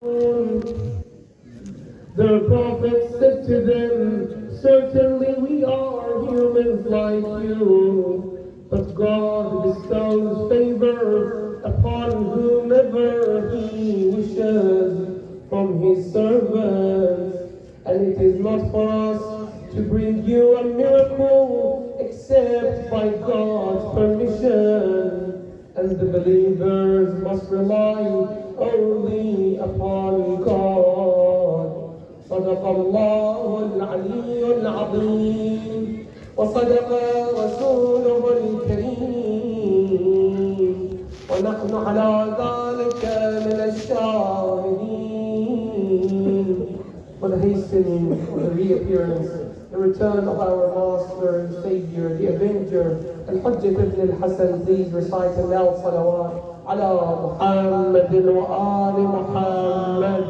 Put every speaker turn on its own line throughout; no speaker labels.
The prophet said to them, certainly we are humans like you, but God bestows favor upon whomever He wishes from His servants, and it is not for us to bring you a miracle except by God's permission. And the believers must rely only upon God. صدق الله العلي العظيم وصدق رسوله الكريم ونحن على ذلك من الشاهدين. For the hastening, for the reappearance, the return of our Master and Savior, the Avenger, Al-Hujjat ibn al-Hasan, please recite a loud salawat ala Muhammadin wa ali Muhammad.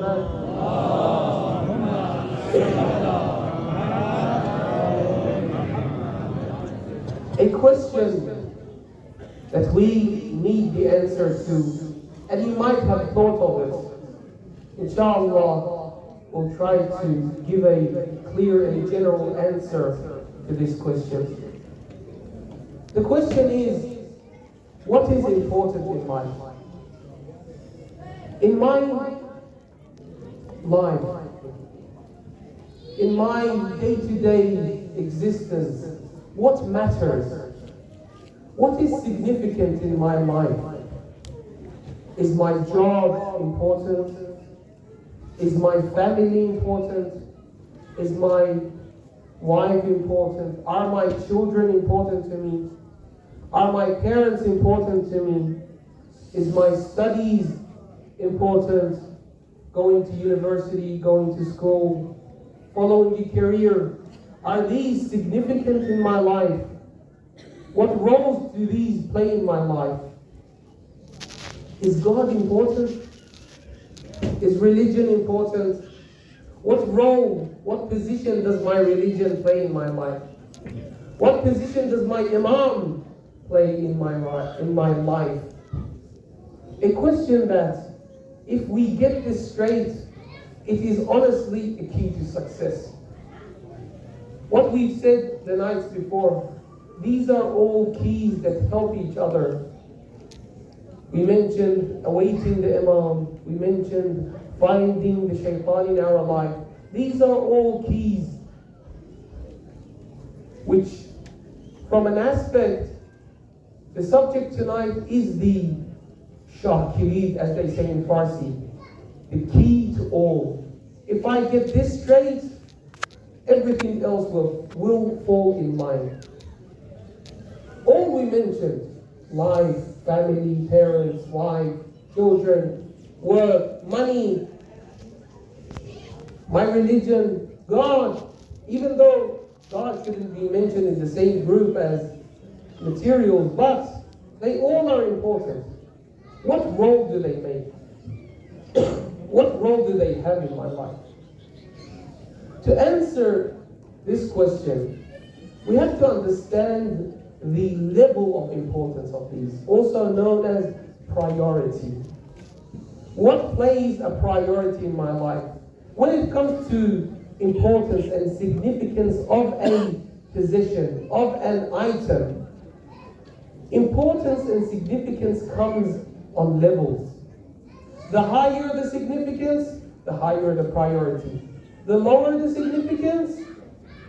A question that we need the answer to, and you might have thought of it. Inshallah, we'll try to give a clear and general answer to this question. The question is, what is important in life? In my life, in my day-to-day existence, what matters? What is significant in my life? Is my job important? Is my family important? Is my wife important? Are my children important to me? Are my parents important to me? Is my studies important? Going to university, going to school, following a career. Are these significant in my life? What roles do these play in my life? Is God important? Is religion important? What role, what position does my religion play in my life? What position does my imam play in my life? A question that, if we get this straight, it is honestly a key to success. What we've said the nights before, these are all keys that help each other. We mentioned awaiting the imam. We mentioned finding the shaitan in our life. These are all keys which, from an aspect, the subject tonight is the Shah Kilid, as they say in Farsi, the key to all. If I get this straight, everything else will fall in line. All we mentioned, life, family, parents, wife, children, work, money, my religion, God, even though God shouldn't be mentioned in the same group as materials, but they all are important. What role do they make? What role do they have in my life? To answer this question, we have to understand the level of importance of these, also known as priority. What plays a priority in my life? When it comes to importance and significance of a position, of an item, importance and significance comes on levels. The higher the significance, the higher the priority. The lower the significance,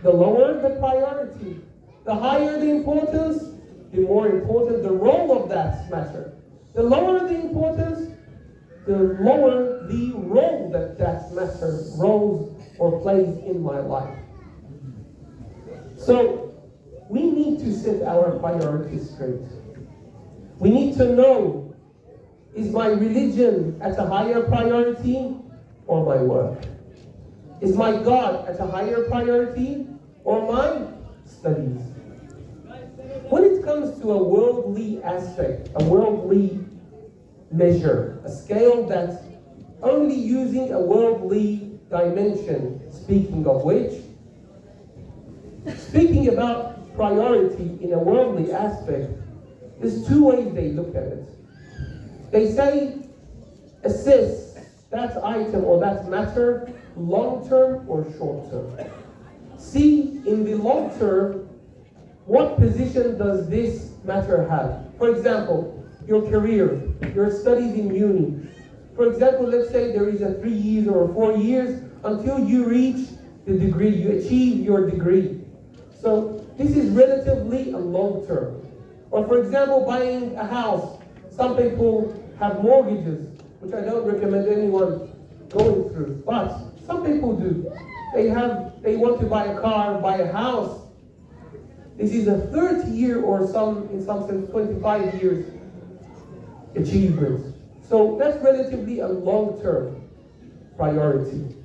the lower the priority. The higher the importance, the more important the role of that matter. The lower the importance, the lower the role that matter roles or plays in my life. So we need to set our priorities straight. We need to know, is my religion at a higher priority or my work? Is my God at a higher priority or my studies? When it comes to a worldly aspect, a worldly measure, a scale that's only using a worldly dimension, speaking of which, speaking about priority in a worldly aspect, there's two ways they look at it. They say, assess that item or that matter long term or short term? See, in the long term, what position does this matter have? For example, your career, your studies in uni. For example, let's say there is a 3 years or 4 years until you reach the degree, you achieve your degree. So this is relatively a long term. Or for example, buying a house. Some people have mortgages, which I don't recommend anyone going through, but some people do. They want to buy a car, buy a house. This is a 30 year or in some sense 25 years achievement. So that's relatively a long-term priority.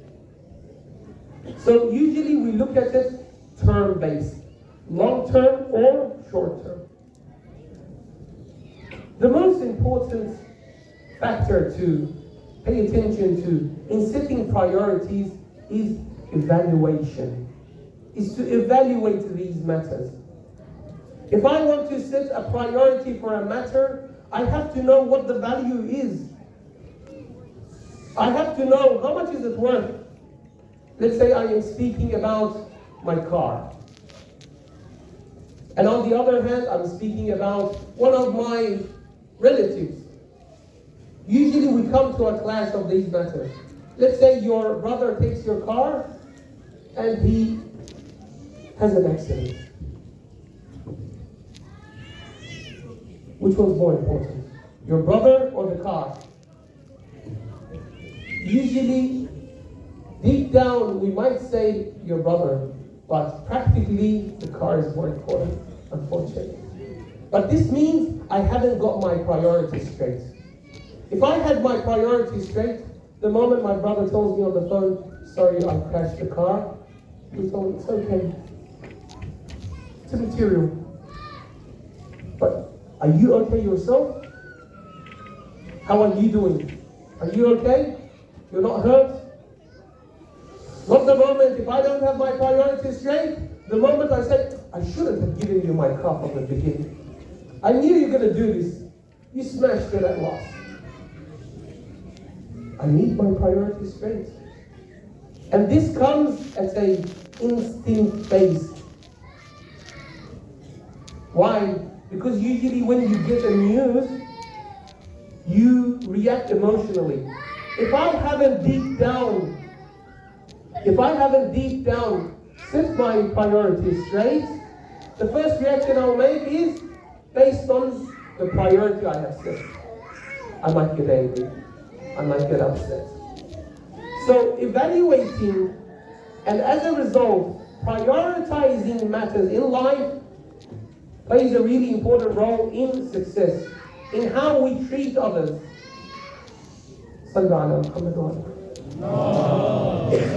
So usually we look at it term-based, long-term or short-term. The most important factor to pay attention to in setting priorities is evaluation, is to evaluate these matters. If I want to set a priority for a matter, I have to know what the value is. I have to know how much is it worth. Let's say I am speaking about my car. And on the other hand, I'm speaking about one of my relatives. Usually we come to a clash of these matters. Let's say your brother takes your car and he has an accident. Which one's more important? Your brother or the car? Usually, deep down, we might say your brother, but practically, the car is more important, unfortunately. But this means I haven't got my priorities straight. If I had my priorities straight, the moment my brother tells me on the phone, sorry, I crashed the car, he told me, it's okay. It's a material. But are you okay yourself? How are you doing? Are you okay? You're not hurt? Not the moment, if I don't have my priorities straight, the moment I said, I shouldn't have given you my car from the beginning. I knew you were going to do this. You smashed it at last. I need my priorities straight. And this comes as a instinct-based. Why? Because usually when you get the news, you react emotionally. If I haven't deep down set my priorities straight, the first reaction I'll make is based on the priority I have set. I might get angry. I might get upset. So evaluating and as a result, prioritizing matters in life plays a really important role in success, in how we treat others. صلوا على محمد وعلى آله.